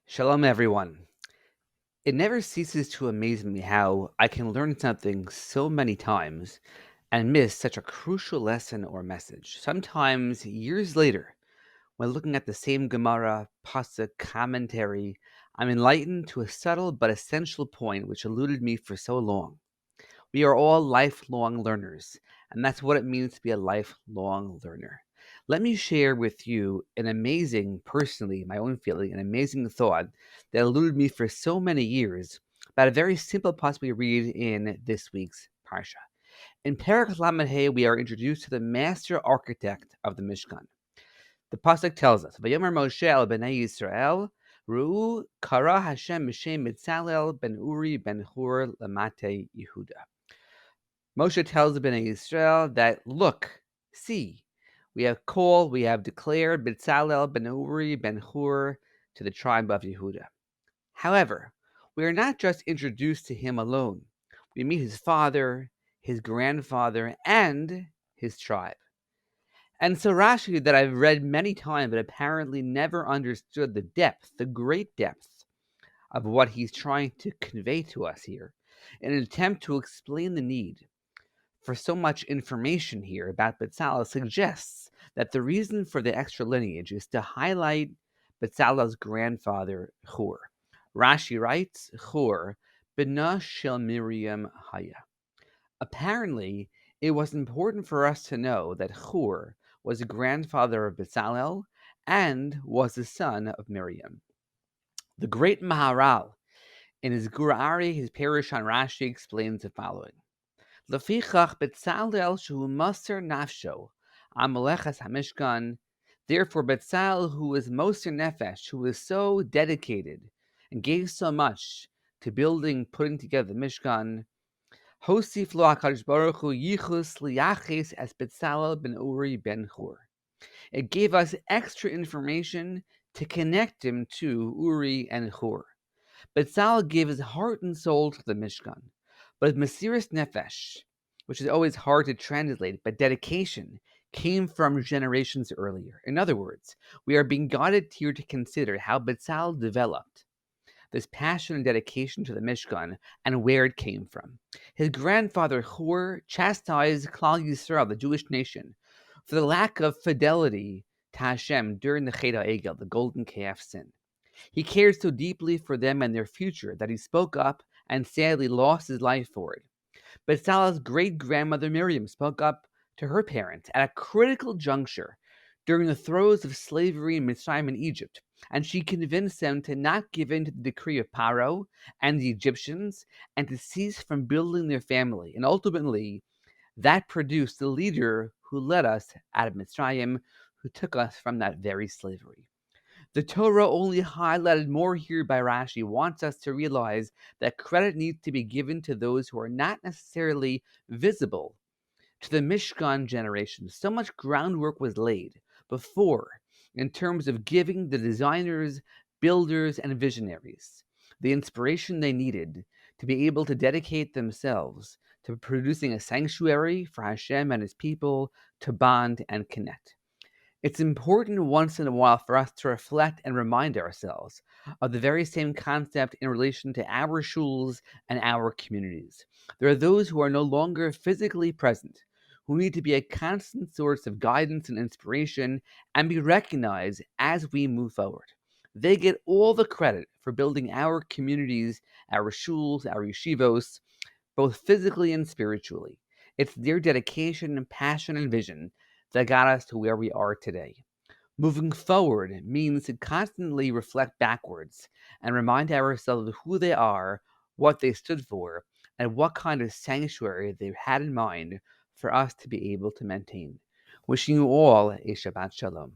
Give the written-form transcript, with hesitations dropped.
Shalom, everyone. It never ceases to amaze me how I can learn something so many times and miss such a crucial lesson or message. Sometimes, years later, when looking at the same Gemara, Pasuk, commentary, I'm enlightened to a subtle but essential point which eluded me for so long. We are all lifelong learners, and that's what it means to be a lifelong learner. Let me share with you an amazing, personally, my own feeling, an amazing thought that eluded me for so many years about a very simple pasuk we read in this week's Parsha. In Perek Lamed Hey, we are introduced to the master architect of the Mishkan. The pasuk tells us, "Vayomer Moshe el bnei Yisrael, Ru'u kara Hashem b'shem Mitzalel ben Uri ben Hur lamate Yehuda." Moshe tells the Bnei Israel that, look, see, we have declared Bezalel ben Uri ben Hur to the tribe of Yehuda. However, we are not just introduced to him alone. We meet his father, his grandfather, and his tribe. And so Rashi, that I've read many times but apparently never understood the depth, the great depth of what he's trying to convey to us here, in an attempt to explain the need for so much information here about Bezalel suggests that the reason for the extra lineage is to highlight Bezalel's grandfather, Hur. Rashi writes, Hur, bena shel Miriam haya. Apparently, it was important for us to know that Hur was the grandfather of Bezalel and was the son of Miriam. The great Maharal, in his Gurari, his Parish on Rashi, explains the following. Lefichach Betzalel shehu moser nafsho amalechas hamishkan. Therefore, Betzalel, who was moser nefesh, who was so dedicated and gave so much to putting together the Mishkan, hosif lo HaKadosh Baruch Hu yichus liyaches as Betzalel ben Uri ben Hur. It gave us extra information to connect him to Uri and Hur. Betzalel gave his heart and soul to the Mishkan. But Mesiris Nefesh, which is always hard to translate, but dedication, came from generations earlier. In other words, we are being guided here to consider how Betzalel developed this passion and dedication to the Mishkan and where it came from. His grandfather Hur chastised Klal Yisrael, the Jewish nation, for the lack of fidelity to Hashem during the Chet HaEgel, the golden calf sin. He cared so deeply for them and their future that he spoke up and sadly lost his life for it. But Salah's great-grandmother Miriam spoke up to her parents at a critical juncture during the throes of slavery in Mitzrayim and Egypt, and she convinced them to not give in to the decree of Paro and the Egyptians and to cease from building their family. And ultimately, that produced the leader who led us out of Mitzrayim, who took us from that very slavery. The Torah, only highlighted more here by Rashi, wants us to realize that credit needs to be given to those who are not necessarily visible to the Mishkan generation. So much groundwork was laid before in terms of giving the designers, builders, and visionaries the inspiration they needed to be able to dedicate themselves to producing a sanctuary for Hashem and his people to bond and connect. It's important once in a while for us to reflect and remind ourselves of the very same concept in relation to our shuls and our communities. There are those who are no longer physically present, who need to be a constant source of guidance and inspiration and be recognized as we move forward. They get all the credit for building our communities, our shuls, our yeshivos, both physically and spiritually. It's their dedication and passion and vision that got us to where we are today. Moving forward means to constantly reflect backwards and remind ourselves of who they are, what they stood for, and what kind of sanctuary they had in mind for us to be able to maintain. Wishing you all a Shabbat Shalom.